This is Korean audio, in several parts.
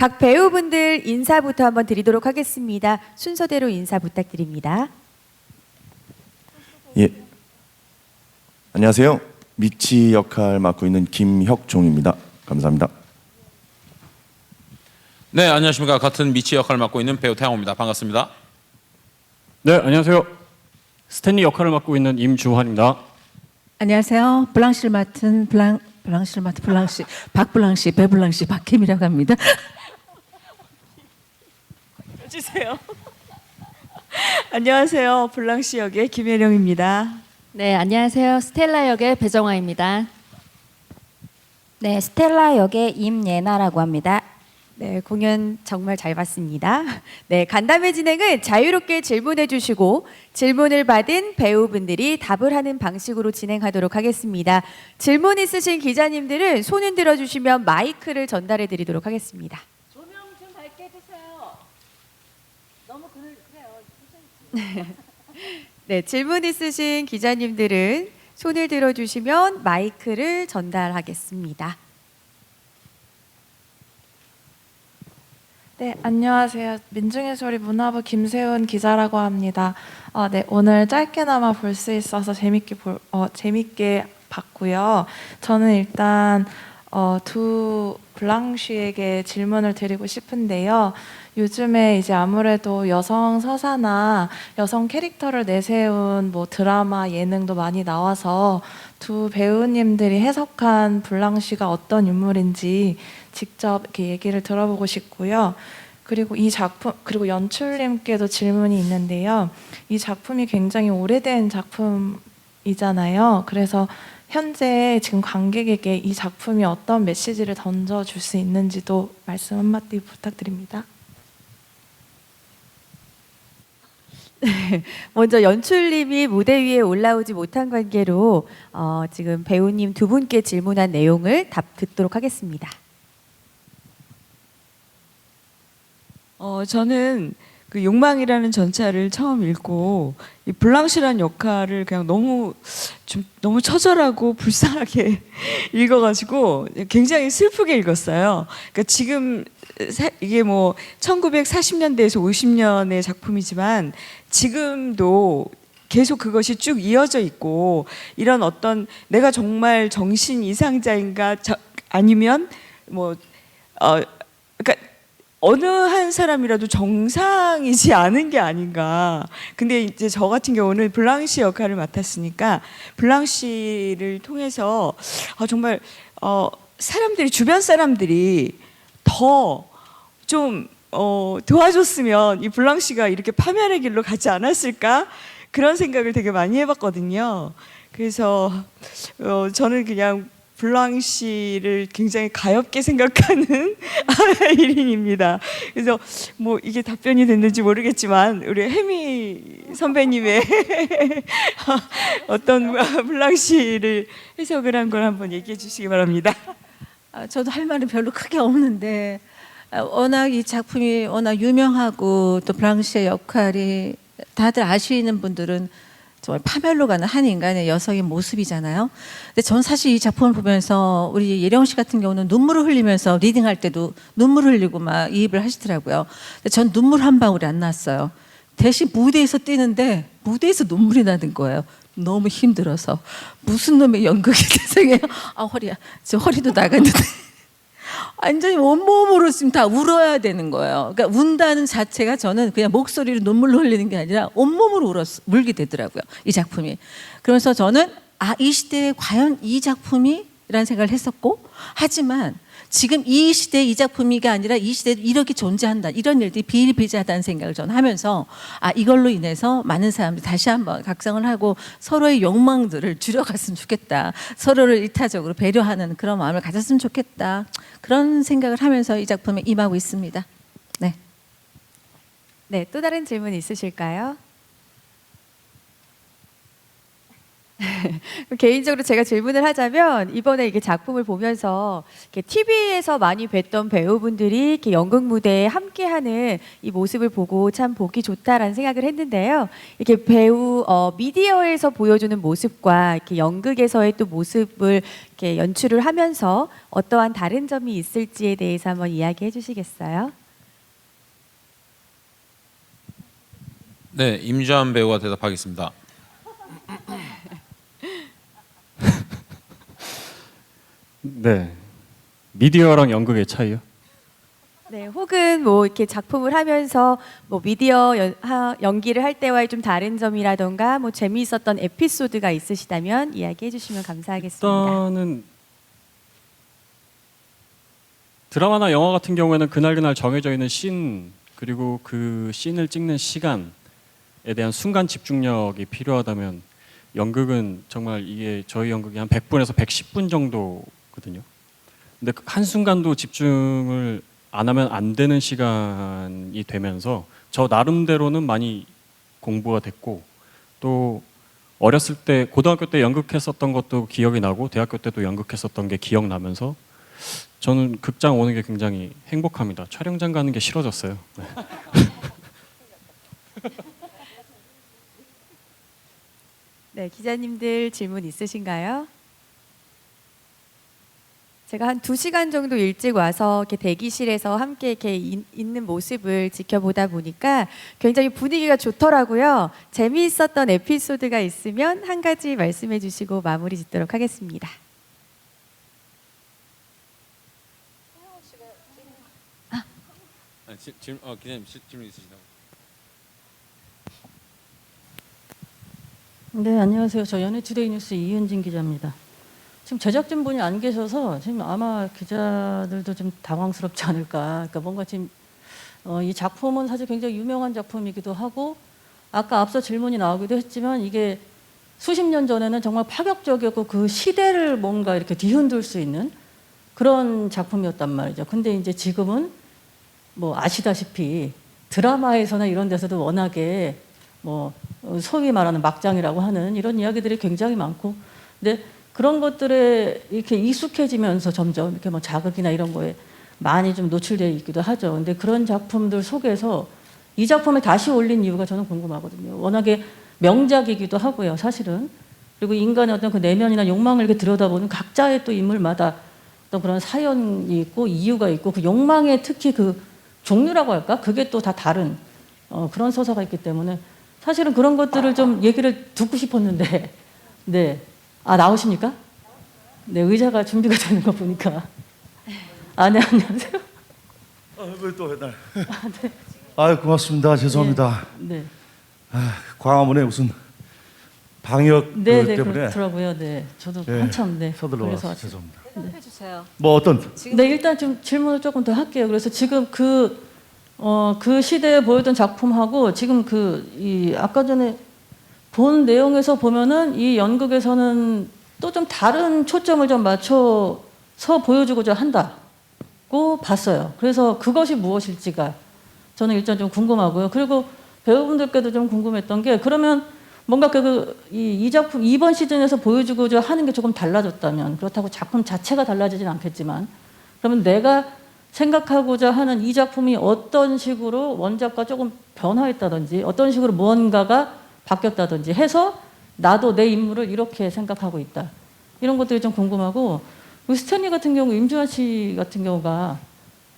각 배우분들 인사부터 한번 드리도록 하겠습니다. 순서대로 인사 부탁드립니다. 예, 안녕하세요. 미치 역할 맡고 있는 김혁종입니다. 감사합니다. 네, 안녕하십니까. 같은 미치 역할을 맡고 있는 배우 태양호입니다. 반갑습니다. 네, 안녕하세요. 스탠리 역할을 맡고 있는 임주환입니다. 안녕하세요. 블랑시를 맡은 박블랑시, 배블랑시 박혜미라고 합니다. 주세요. 안녕하세요. 블랑시 역의 김혜령입니다. 네, 안녕하세요. 스텔라 역의 배정화입니다. 네, 스텔라 역의 임예나라고 합니다. 네, 공연 정말 잘 봤습니다. 네, 간담회 진행은 자유롭게 질문해 주시고 질문을 받은 배우분들이 답을 하는 방식으로 진행하도록 하겠습니다. 질문 있으신 기자님들은 손 흔들어 주시면 마이크를 전달해 드리도록 하겠습니다. 조명 좀 밝게 해주세요. 너무 그래요. 네, 질문 있으신 기자님들은 손을 들어 주시면 마이크를 전달하겠습니다. 네, 안녕하세요. 민중의 소리 문화부 김세훈 기자라고 합니다. 네, 오늘 짧게나마 볼 수 있어서 재밌게 봤고요. 저는 일단 두 블랑쉬에게 질문을 드리고 싶은데요. 요즘에 이제 아무래도 여성 서사나 여성 캐릭터를 내세운 뭐 드라마, 예능도 많이 나와서 두 배우님들이 해석한 블랑쉬가 어떤 인물인지 직접 이렇게 얘기를 들어보고 싶고요. 그리고 이 작품, 그리고 연출님께도 질문이 있는데요. 이 작품이 굉장히 오래된 작품이잖아요. 그래서 현재 지금 관객에게 이 작품이 어떤 메시지를 던져줄 수 있는지도 말씀 한마디 부탁드립니다. 먼저 연출님이 무대 위에 올라오지 못한 관계로 지금 배우님 두 분께 질문한 내용을 답 듣도록 하겠습니다. 저는 그 욕망이라는 전차를 처음 읽고 이 블랑시라는 역할을 그냥 너무 처절하고 불쌍하게 읽어가지고 굉장히 슬프게 읽었어요. 그러니까 지금 이게 뭐 1940년대에서 50년의 작품이지만 지금도 계속 그것이 쭉 이어져 있고 이런 어떤 내가 정말 정신 이상자인가 아니면 뭐 그러니까 어느 한 사람이라도 정상이지 않은 게 아닌가. 근데 이제 저 같은 경우는 블랑시 역할을 맡았으니까 블랑시를 통해서 정말 사람들이 주변 사람들이 더 좀 도와줬으면 이 블랑시가 이렇게 파멸의 길로 가지 않았을까 그런 생각을 되게 많이 해봤거든요. 그래서 저는 그냥 블랑시를 굉장히 가엽게 생각하는 1인입니다. 그래서 뭐 이게 답변이 됐는지 모르겠지만 우리 혜미 선배님의 어떤 블랑시를 해석을 한 걸 한번 얘기해 주시기 바랍니다. 저도 할 말은 별로 크게 없는데 워낙 이 작품이 워낙 유명하고 또 블랑시의 역할이 다들 아시는 분들은 정말 파멸로 가는 한 인간의 여성의 모습이잖아요. 근데 전 사실 이 작품을 보면서 우리 예령 씨 같은 경우는 눈물을 흘리면서 리딩할 때도 눈물을 흘리고 막 이입을 하시더라고요. 근데 전 눈물 한 방울이 안 났어요. 대신 무대에서 뛰는데 무대에서 눈물이 나는 거예요. 너무 힘들어서. 무슨 놈의 연극이 세상에. 허리야. 저 허리도 나갔는데. 완전히 온몸으로 지금 다 울어야 되는 거예요. 그러니까 운다는 자체가 저는 그냥 목소리로 눈물로 흘리는 게 아니라 온몸으로 울게 되더라고요. 이 작품이. 그러면서 저는 이 시대에 과연 이 작품이라는 생각을 했었고, 하지만 지금 이 시대 이 작품이가 아니라 이 시대에 이렇게 존재한다. 이런 일들이 비일비재하다는 생각을 저는 하면서 이걸로 인해서 많은 사람들이 다시 한번 각성을 하고 서로의 욕망들을 줄여갔으면 좋겠다. 서로를 이타적으로 배려하는 그런 마음을 가졌으면 좋겠다. 그런 생각을 하면서 이 작품에 임하고 있습니다. 네. 네, 또 다른 질문 있으실까요? 개인적으로 제가 질문을 하자면 이번에 이게 작품을 보면서 TV에서 많이 뵀던 배우분들이 이렇게 연극 무대에 함께하는 이 모습을 보고 참 보기 좋다라는 생각을 했는데요. 이렇게 배우 미디어에서 보여주는 모습과 이렇게 연극에서의 또 모습을 이렇게 연출을 하면서 어떠한 다른 점이 있을지에 대해서 한번 이야기해 주시겠어요? 네, 임주환 배우가 대답하겠습니다. 네. 미디어랑 연극의 차이요? 네, 혹은 뭐 이렇게 작품을 하면서 뭐 미디어 연기를 할 때와의 좀 다른 점이라던가 뭐 재미있었던 에피소드가 있으시다면 이야기해 주시면 감사하겠습니다. 일단은 드라마나 영화 같은 경우에는 그날 정해져 있는 씬 그리고 그 씬을 찍는 시간에 대한 순간 집중력이 필요하다면 연극은 정말 이게 저희 연극이 한 100분에서 110분 정도거든요. 근데 그 한순간도 집중을 안 하면 안 되는 시간이 되면서 저 나름대로는 많이 공부가 됐고 또 어렸을 때 고등학교 때 연극했었던 것도 기억이 나고 대학교 때도 연극했었던 게 기억나면서 저는 극장 오는 게 굉장히 행복합니다. 촬영장 가는 게 싫어졌어요. 네. 네, 기자님들 질문 있으신가요? 제가 한 2시간 정도 일찍 와서 이렇게 대기실에서 함께 이렇게 있는 모습을 지켜보다 보니까 굉장히 분위기가 좋더라고요. 재미있었던 에피소드가 있으면 한 가지 말씀해 주시고 마무리 짓도록 하겠습니다. 기자님 질문 있으시다고. 네, 안녕하세요. 저 연예투데이 뉴스 이은진 기자입니다. 지금 제작진분이 안 계셔서 지금 아마 기자들도 좀 당황스럽지 않을까. 그러니까 뭔가 지금 이 작품은 사실 굉장히 유명한 작품이기도 하고 아까 앞서 질문이 나오기도 했지만 이게 수십 년 전에는 정말 파격적이었고 그 시대를 뭔가 이렇게 뒤흔들 수 있는 그런 작품이었단 말이죠. 근데 이제 지금은 뭐 아시다시피 드라마에서나 이런 데서도 워낙에 뭐 소위 말하는 막장이라고 하는 이런 이야기들이 굉장히 많고 근데 그런 것들에 이렇게 익숙해지면서 점점 이렇게 뭐 자극이나 이런 거에 많이 좀 노출되어 있기도 하죠. 근데 그런 작품들 속에서 이 작품을 다시 올린 이유가 저는 궁금하거든요. 워낙에 명작이기도 하고요, 사실은. 그리고 인간의 어떤 그 내면이나 욕망을 이렇게 들여다보는 각자의 또 인물마다 어떤 그런 사연이 있고 이유가 있고 그 욕망의 특히 그 종류라고 할까? 그게 또 다 다른 그런 서사가 있기 때문에 사실은 그런 것들을 좀 얘기를 듣고 싶었는데 네. 아, 나오십니까? 네, 의자가 준비가 되는 거 보니까. 아, 네, 안녕하세요. 또 맨날. 네. 아, 고맙습니다. 죄송합니다. 네. 광화문에 무슨 방역 네, 때문에 그렇더라고요. 네, 저도 네, 한참 서둘러 와서 죄송합니다. 대답해 주세요. 뭐 어떤? 네, 일단 좀 질문을 조금 더 할게요. 그래서 지금 그 시대에 보였던 작품하고 지금 아까 전에 본 내용에서 보면은 이 연극에서는 또 좀 다른 초점을 좀 맞춰서 보여주고자 한다고 봤어요. 그래서 그것이 무엇일지가 저는 일단 좀 궁금하고요. 그리고 배우분들께도 좀 궁금했던 게 그러면 뭔가 이 작품 이번 시즌에서 보여주고자 하는 게 조금 달라졌다면 그렇다고 작품 자체가 달라지진 않겠지만 그러면 내가 생각하고자 하는 이 작품이 어떤 식으로 원작과 조금 변화했다든지 어떤 식으로 무언가가 바뀌었다든지 해서 나도 내 인물을 이렇게 생각하고 있다. 이런 것들이 좀 궁금하고 스탠리 같은 경우 임주환 씨 같은 경우가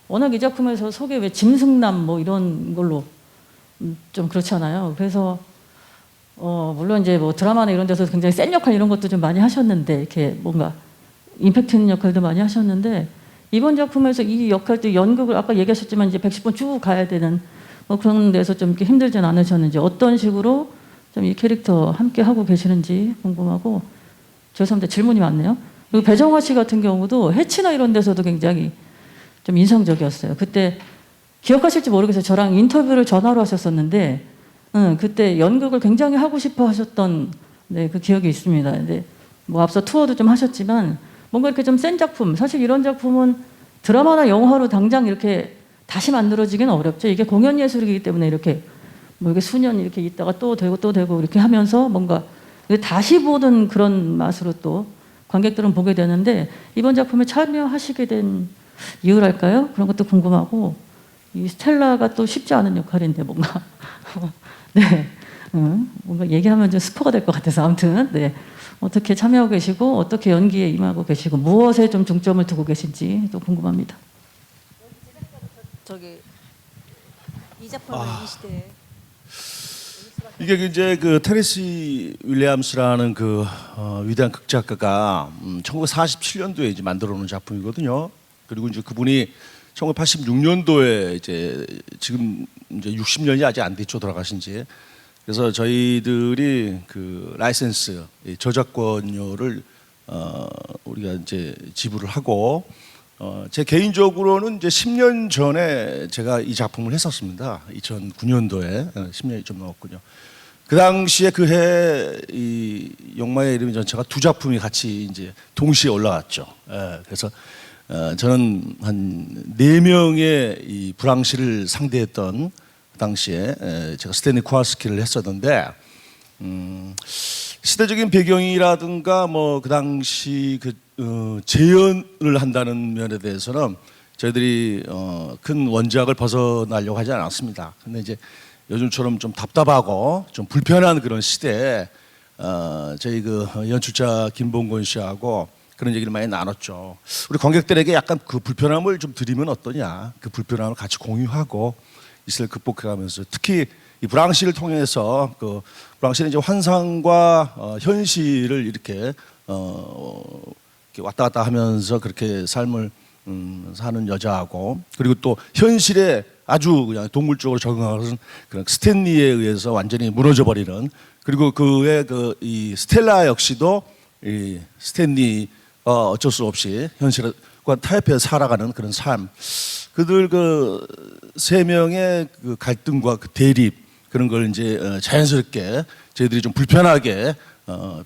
워낙 이 작품에서 속에 왜 짐승남 뭐 이런 걸로 좀 그렇잖아요. 그래서 물론 이제 뭐 드라마나 이런 데서 굉장히 센 역할 이런 것도 좀 많이 하셨는데 이렇게 뭔가 임팩트 있는 역할도 많이 하셨는데 이번 작품에서 이 역할도 연극을 아까 얘기하셨지만 이제 110분 쭉 가야 되는 뭐 그런 데서 좀 이렇게 힘들진 않으셨는지 어떤 식으로 좀 이 캐릭터 함께 하고 계시는지 궁금하고 죄송합니다. 질문이 많네요. 그리고 배정화 씨 같은 경우도 해치나 이런 데서도 굉장히 좀 인상적이었어요. 그때 기억하실지 모르겠어요. 저랑 인터뷰를 전화로 하셨었는데 그때 연극을 굉장히 하고 싶어 하셨던 그 기억이 있습니다. 근데 뭐 앞서 투어도 좀 하셨지만 뭔가 이렇게 좀 센 작품 사실 이런 작품은 드라마나 영화로 당장 이렇게 다시 만들어지기는 어렵죠. 이게 공연 예술이기 때문에 이렇게 뭐 이게 수년 이렇게 있다가 또 되고 이렇게 하면서 뭔가 다시 보는 그런 맛으로 또 관객들은 보게 되는데 이번 작품에 참여하시게 된 이유랄까요? 그런 것도 궁금하고 이 스텔라가 또 쉽지 않은 역할인데 뭔가 네, 뭔가 얘기하면 좀 스포가 될 것 같아서 아무튼 네. 어떻게 참여하고 계시고 어떻게 연기에 임하고 계시고 무엇에 좀 중점을 두고 계신지 또 궁금합니다. 저기 이 작품을 이 시대에 이게 이제 그 테네시 윌리엄스라는 그 위대한 극작가가 1947년도에 이제 만들어 놓은 작품이거든요. 그리고 이제 그분이 1986년도에 이제 지금 이제 60년이 아직 안 됐죠, 돌아가신 지. 그래서 저희들이 그 라이센스 저작권료를 우리가 이제 지불을 하고 제 개인적으로는 이제 10년 전에 제가 이 작품을 했었습니다. 2009년도에 10년이 좀 넘었군요. 그 당시에 그 해 이 욕망의 이름이 전체가 두 작품이 같이 이제 동시에 올라갔죠. 그래서 저는 한 4명의 이 브랑시를 상대했던 그 당시에 제가 스탠리 코왈스키를 했었는데 시대적인 배경이라든가 뭐 그 당시 그 재현을 한다는 면에 대해서는 저희들이 큰 원작을 벗어나려고 하지 않았습니다. 근데 이제 요즘처럼 좀 답답하고 좀 불편한 그런 시대에 저희 그 연출자 김봉건 씨하고 그런 얘기를 많이 나눴죠. 우리 관객들에게 약간 그 불편함을 좀 드리면 어떠냐. 그 불편함을 같이 공유하고 이슬 극복해가면서 특히 이 브랑시를 통해서 그 브랑시는 이제 환상과 현실을 이렇게 왔다 갔다 하면서 그렇게 삶을 사는 여자하고 그리고 또 현실에 아주 그냥 동물적으로 적응하는 그런 스탠리에 의해서 완전히 무너져 버리는 그리고 그의 그 이 스텔라 역시도 이 스탠리가 어쩔 수 없이 현실과 타협해서 살아가는 그런 삶. 그들 그 세 명의 그 갈등과 그 대립 그런 걸 이제 자연스럽게 저희들이 좀 불편하게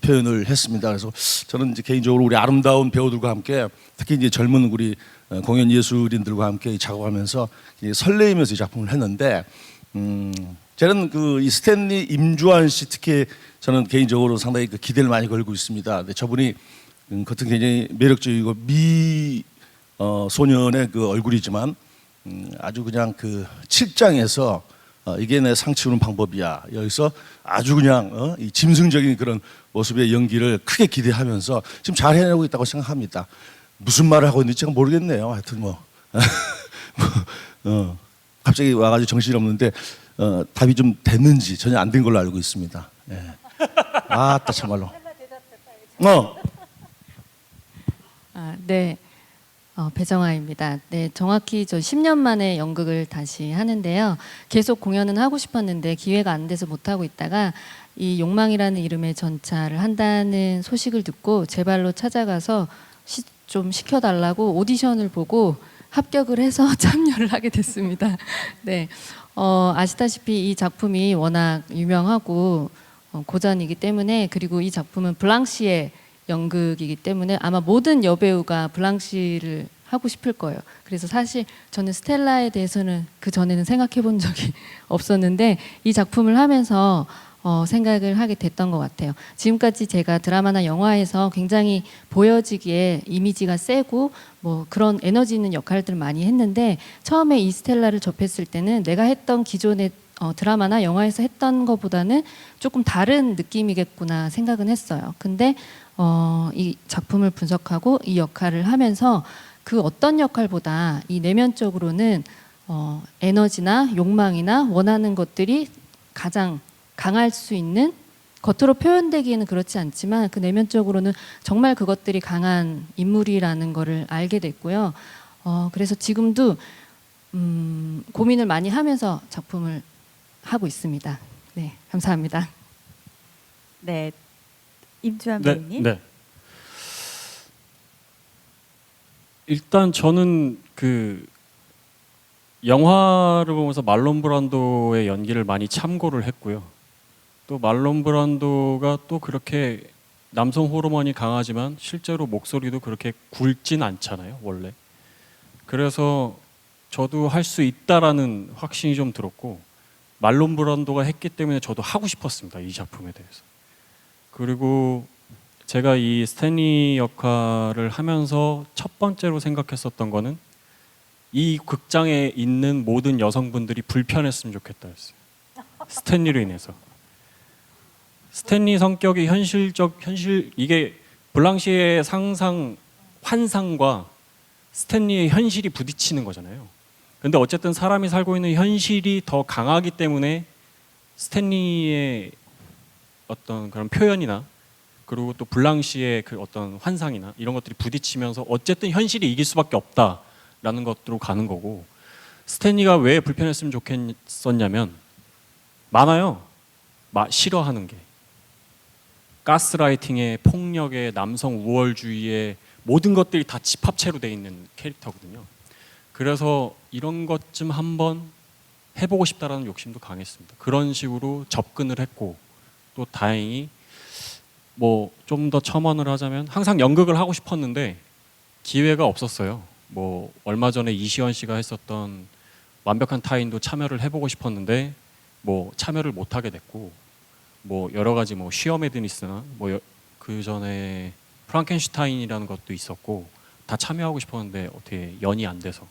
표현을 했습니다. 그래서 저는 이제 개인적으로 우리 아름다운 배우들과 함께 특히 이제 젊은 우리 공연 예술인들과 함께 작업하면서 설레이면서 이 작품을 했는데 저는 그 이 스탠리 임주환 씨 특히 저는 개인적으로 상당히 그 기대를 많이 걸고 있습니다. 근데 저분이 겉은 굉장히 매력적이고 미 소년의 그 얼굴이지만 아주 그냥 그 7장에서 이게 내 상치우는 방법이야. 여기서 아주 그냥 이 짐승적인 그런 모습의 연기를 크게 기대하면서 지금 잘 해내고 있다고 생각합니다. 무슨 말을 하고 있는지 제가 모르겠네요. 하여튼 뭐 갑자기 와가지고 정신이 없는데 답이 좀 됐는지 전혀 안 된 걸로 알고 있습니다. 예. 아따 참말로. 네. 배정아입니다. 네, 정확히 저 10년 만에 연극을 다시 하는데요. 계속 공연은 하고 싶었는데 기회가 안 돼서 못 하고 있다가 이 욕망이라는 이름의 전차를 한다는 소식을 듣고 제 발로 찾아가서 좀 시켜달라고 오디션을 보고 합격을 해서 참여를 하게 됐습니다. 네, 아시다시피 이 작품이 워낙 유명하고 고전이기 때문에 그리고 이 작품은 블랑시의 연극이기 때문에 아마 모든 여배우가 블랑시를 하고 싶을 거예요. 그래서 사실 저는 스텔라에 대해서는 그 전에는 생각해 본 적이 없었는데 이 작품을 하면서 생각을 하게 됐던 것 같아요. 지금까지 제가 드라마나 영화에서 굉장히 보여지기에 이미지가 세고 뭐 그런 에너지 있는 역할들을 많이 했는데 처음에 이 스텔라를 접했을 때는 내가 했던 기존의 드라마나 영화에서 했던 것보다는 조금 다른 느낌이겠구나 생각은 했어요. 근데 이 작품을 분석하고 이 역할을 하면서 그 어떤 역할보다 이 내면적으로는 에너지나 욕망이나 원하는 것들이 가장 강할 수 있는 겉으로 표현되기에는 그렇지 않지만 그 내면적으로는 정말 그것들이 강한 인물이라는 거를 알게 됐고요. 그래서 지금도 고민을 많이 하면서 작품을 하고 있습니다. 네, 감사합니다. 네, 임주환 네, 배우님. 네. 일단 저는 그 영화를 보면서 말론 브란도의 연기를 많이 참고를 했고요. 또 말론 브란도가 또 그렇게 남성 호르몬이 강하지만 실제로 목소리도 그렇게 굵진 않잖아요, 원래. 그래서 저도 할 수 있다라는 확신이 좀 들었고 말론 브란도가 했기 때문에 저도 하고 싶었습니다, 이 작품에 대해서. 그리고 제가 이 스탠리 역할을 하면서 첫 번째로 생각했었던 거는 이 극장에 있는 모든 여성분들이 불편했으면 좋겠다였어요. 스탠리로 인해서. 스탠리 성격이 이게 블랑시의 상상 환상과 스탠리의 현실이 부딪히는 거잖아요. 근데 어쨌든 사람이 살고 있는 현실이 더 강하기 때문에 스탠리의 어떤 그런 표현이나 그리고 또 블랑시의 그 어떤 환상이나 이런 것들이 부딪히면서 어쨌든 현실이 이길 수밖에 없다라는 것으로 가는 거고, 스탠리가 왜 불편했으면 좋겠었냐면 많아요. 싫어하는 게. 가스라이팅에 폭력에 남성 우월주의에 모든 것들이 다 집합체로 돼 있는 캐릭터거든요. 그래서 이런 것 좀 한번 해보고 싶다라는 욕심도 강했습니다. 그런 식으로 접근을 했고, 또 다행히 뭐 좀 더 첨언을 하자면 항상 연극을 하고 싶었는데 기회가 없었어요. 뭐 얼마 전에 이시연 씨가 했었던 완벽한 타인도 참여를 해보고 싶었는데 뭐 참여를 못 하게 됐고, 뭐 여러 가지 뭐 쉬어 매드니스나 뭐 그 전에 프랑켄슈타인이라는 것도 있었고 다 참여하고 싶었는데 어떻게 연이 안 돼서.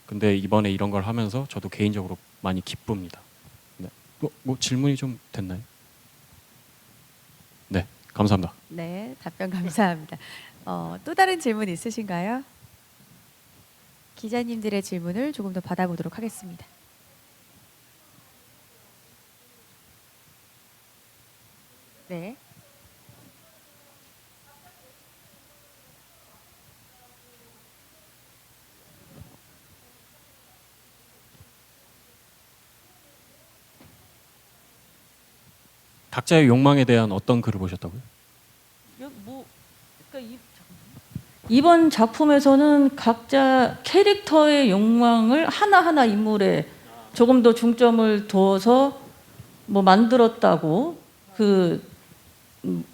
근데 이번에 이런 걸 하면서 저도 개인적으로 많이 기쁩니다. 네. 뭐 질문이 좀 됐나요? 네, 감사합니다. 네, 답변 감사합니다. 또 다른 질문 있으신가요? 기자님들의 질문을 조금 더 받아보도록 하겠습니다. 네. 각자의 욕망에 대한 어떤 글을 보셨다고요? 이번 작품에서는 각자 캐릭터의 욕망을 하나하나 인물에 조금 더 중점을 두어서 뭐 만들었다고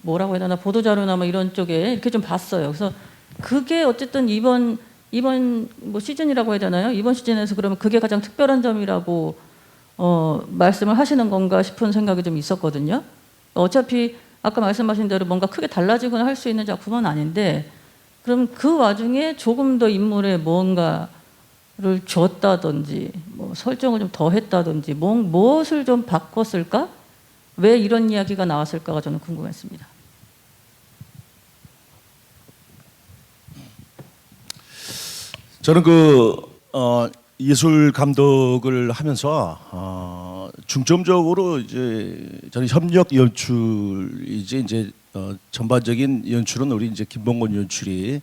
뭐라고 해야 되나 보도자료나 뭐 이런 쪽에 이렇게 좀 봤어요. 그래서 그게 어쨌든 이번 뭐 시즌이라고 해야 되나요? 이번 시즌에서 그러면 그게 가장 특별한 점이라고 말씀을 하시는 건가 싶은 생각이 좀 있었거든요. 어차피 아까 말씀하신 대로 뭔가 크게 달라지거나 할 수 있는 작품은 아닌데, 그럼 그 와중에 조금 더 인물에 뭔가를 줬다든지 뭐 설정을 좀 더 했다든지 무엇을 좀 바꿨을까? 왜 이런 이야기가 나왔을까가 저는 궁금했습니다. 저는 예술 감독을 하면서 중점적으로 이제 저는 협력 연출이지 이제 전반적인 연출은 우리 이제 김봉곤 연출이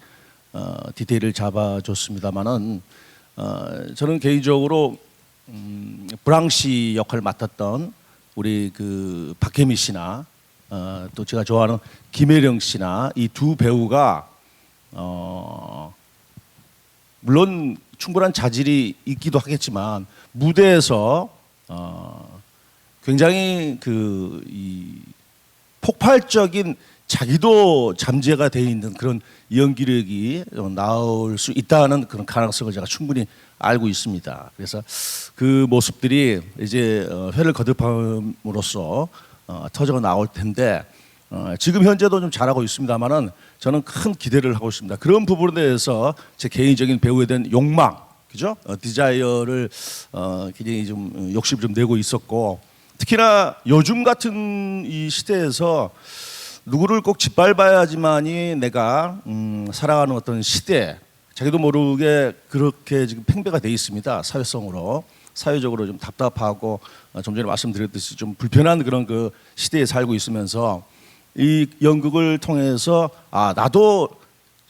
디테일을 잡아줬습니다만은 저는 개인적으로 브랑시 역할을 맡았던 우리 그 박혜미 씨나 또 제가 좋아하는 김혜령 씨나 이 두 배우가 물론 충분한 자질이 있기도 하겠지만 무대에서 굉장히 이 폭발적인 자기도 잠재가 돼 있는 그런 연기력이 나올 수 있다는 그런 가능성을 제가 충분히 알고 있습니다. 그래서 그 모습들이 이제 회를 거듭함으로써 터져 나올 텐데 지금 현재도 좀 잘하고 있습니다만은 저는 큰 기대를 하고 있습니다. 그런 부분에 대해서 제 개인적인 배우에 대한 욕망, 그죠? 디자이어를 굉장히 좀 욕심을 좀 내고 있었고, 특히나 요즘 같은 이 시대에서 누구를 꼭 짓밟아야지만이 내가 살아가는 어떤 시대, 자기도 모르게 그렇게 지금 팽배가 돼 있습니다. 사회성으로, 사회적으로 좀 답답하고 좀 전에 말씀드렸듯이 좀 불편한 그런 그 시대에 살고 있으면서 이 연극을 통해서 나도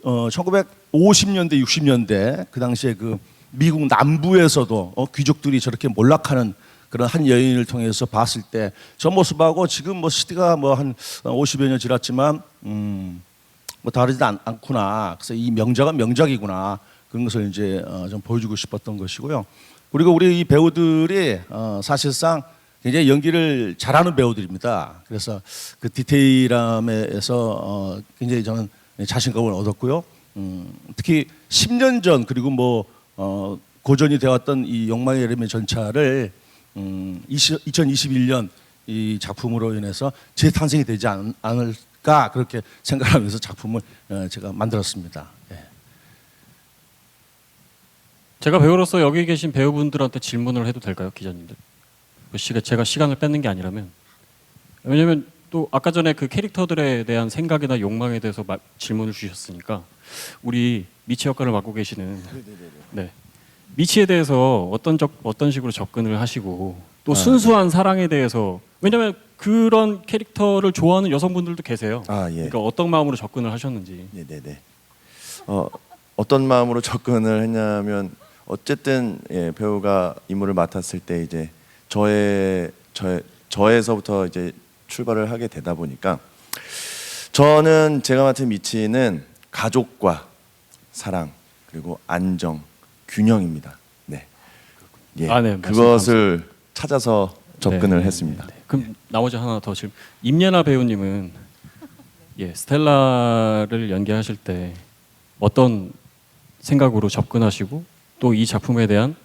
1950년대 60년대 그 당시에 그 미국 남부에서도 귀족들이 저렇게 몰락하는 그런 한 여인을 통해서 봤을 때 저 모습하고 지금 뭐 시대가 뭐 한 50여 년 지났지만 뭐 다르지 않구나. 그래서 이 명작은 명작이구나. 그런 것을 이제 좀 보여주고 싶었던 것이고요. 그리고 우리 이 배우들이 사실상 굉장히 연기를 잘하는 배우들입니다. 그래서 그 디테일함에서 굉장히 저는 자신감을 얻었고요. 특히 10년 전 그리고 뭐 고전이 되었던 이 욕망의 여름의 전차를 2021년 이 작품으로 인해서 재탄생이 되지 않을까 그렇게 생각하면서 작품을 제가 만들었습니다. 예. 제가 배우로서 여기 계신 배우분들한테 질문을 해도 될까요, 기자님들? 제가 시간을 뺏는 게 아니라면. 왜냐면 또 아까 전에 그 캐릭터들에 대한 생각이나 욕망에 대해서 질문을 주셨으니까 우리 미치 역할을 맡고 계시는 네. 미치에 대해서 어떤 식으로 접근을 하시고 또 순수한 사랑에 대해서 왜냐면 그런 캐릭터를 좋아하는 여성분들도 계세요. 예. 그러니까 어떤 마음으로 접근을 하셨는지. 네네네. 어떤 마음으로 접근을 했냐면 어쨌든 예, 배우가 임무를 맡았을 때 이제 저에서부터 이제 출발을 하게 되다 보니까 저는 제가 맡은 미치는 가족과 사랑 그리고 안정 균형입니다. 네. 예. 네, 그것을 찾아서 접근을 네, 했습니다. 네. 그럼 나머지 하나 더 질문. 임예나 배우님은 스텔라를 연기하실 때 어떤 생각으로 접근하시고 또 이 작품에 대한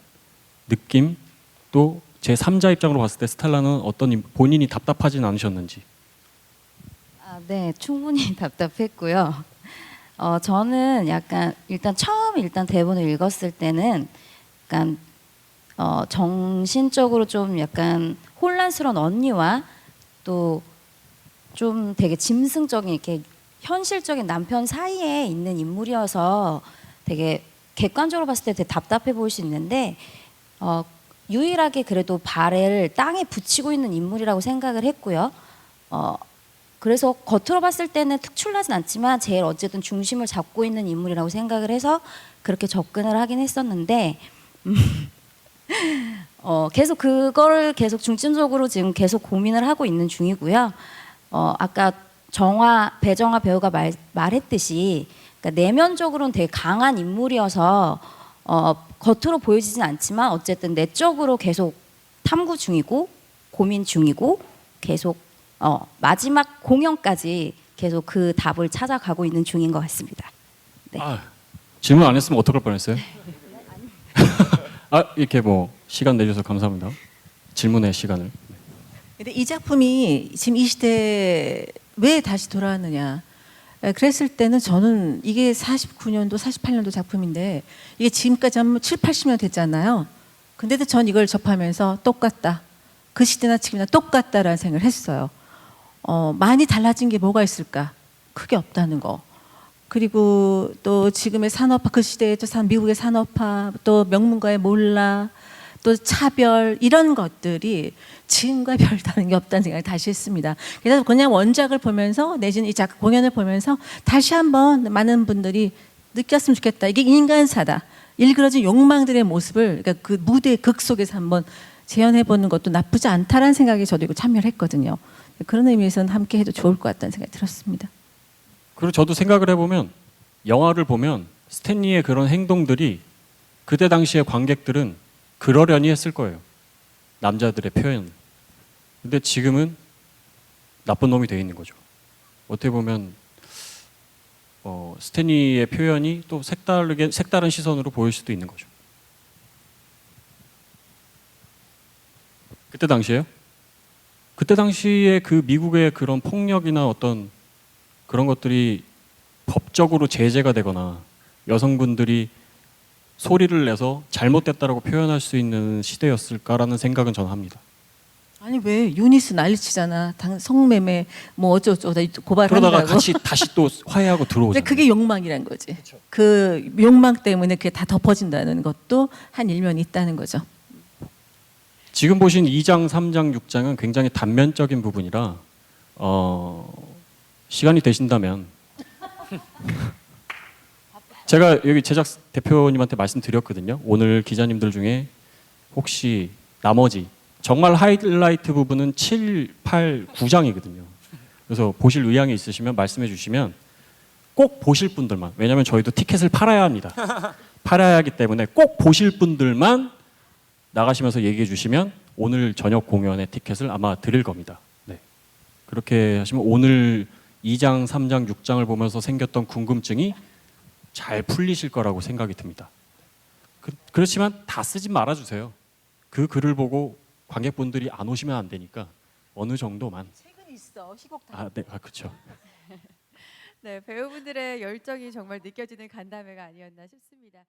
느낌 또 제 3자 입장으로 봤을 때 스텔라는 어떤 본인이 답답하진 않으셨는지. 네, 충분히 답답했고요. 저는 약간 일단 대본을 읽었을 때는 약간 정신적으로 좀 약간 혼란스러운 언니와 또 좀 되게 짐승적인 이렇게 현실적인 남편 사이에 있는 인물이어서 되게 객관적으로 봤을 때 되게 답답해 보일 수 있는데 유일하게 그래도 발을 땅에 붙이고 있는 인물이라고 생각을 했고요. 그래서 겉으로 봤을 때는 특출나진 않지만 제일 어쨌든 중심을 잡고 있는 인물이라고 생각을 해서 그렇게 접근을 하긴 했었는데 계속 그걸 계속 중점적으로 지금 계속 고민을 하고 있는 중이고요. 아까 배정아 배우가 말했듯이 그러니까 내면적으로는 되게 강한 인물이어서 겉으로 보여지진 않지만 어쨌든 내적으로 계속 탐구 중이고 고민 중이고 계속 마지막 공연까지 계속 그 답을 찾아가고 있는 중인 것 같습니다. 네. 질문 안 했으면 어떡할 뻔했어요? 이렇게 시간 내주셔서 감사합니다. 질문의 시간을. 근데 이 작품이 지금 이 시대에 왜 다시 돌아왔느냐. 그랬을 때는 저는 이게 49년도, 48년도 작품인데 이게 지금까지 한 7, 80년 됐잖아요. 근데도 전 이걸 접하면서 똑같다. 그 시대나 지금이나 똑같다라는 생각을 했어요. 많이 달라진 게 뭐가 있을까? 크게 없다는 거. 그리고 또 지금의 산업화, 그 시대의 미국의 산업화, 또 명문가의 몰라, 또 차별 이런 것들이 지금과 별다른 게 없다는 생각을 다시 했습니다. 그래서 그냥 원작을 보면서 내지는 이 작품 공연을 보면서 다시 한번 많은 분들이 느꼈으면 좋겠다. 이게 인간사다. 일그러진 욕망들의 모습을 그러니까 그 무대의 극 속에서 한번 재현해 보는 것도 나쁘지 않다라는 생각에 저도 이거 참여를 했거든요. 그런 의미에서는 함께 해도 좋을 것 같다는 생각이 들었습니다. 그리고 저도 생각을 해보면 영화를 보면 스탠리의 그런 행동들이 그때 당시의 관객들은 그러려니 했을 거예요. 남자들의 표현. 근데 지금은 나쁜 놈이 돼 있는 거죠. 어떻게 보면 스탠리의 표현이 또 색다른 시선으로 보일 수도 있는 거죠. 그때 당시에요? 그때 당시에 그 미국의 그런 폭력이나 어떤 그런 것들이 법적으로 제재가 되거나 여성분들이 소리를 내서 잘못됐다라고 표현할 수 있는 시대였을까라는 생각은 저는 합니다. 아니 왜 유니스 난리치잖아. 성매매 어쩌고저쩌고 고발한다고. 그러다가 다시 또 화해하고 들어오잖아요. 그게 욕망이란 거지. 그 욕망 때문에 그게 다 덮어진다는 것도 한 일면이 있다는 거죠. 지금 보신 2장, 3장, 6장은 굉장히 단면적인 부분이라 시간이 되신다면 제가 여기 제작 대표님한테 말씀드렸거든요. 오늘 기자님들 중에 혹시 나머지 정말 하이라이트 부분은 7, 8, 9장이거든요. 그래서 보실 의향이 있으시면 말씀해 주시면 꼭 보실 분들만, 왜냐하면 저희도 티켓을 팔아야 합니다. 팔아야 하기 때문에 꼭 보실 분들만 나가시면서 얘기해 주시면 오늘 저녁 공연의 티켓을 아마 드릴 겁니다. 네. 그렇게 하시면 오늘 2장, 3장, 6장을 보면서 생겼던 궁금증이 잘 풀리실 거라고 생각이 듭니다. 그렇지만 다 쓰지 말아주세요. 그 글을 보고 관객분들이 안 오시면 안 되니까 어느 정도만. 책은 있어. 희곡 다. 네, 그렇죠. 네, 배우분들의 열정이 정말 느껴지는 간담회가 아니었나 싶습니다.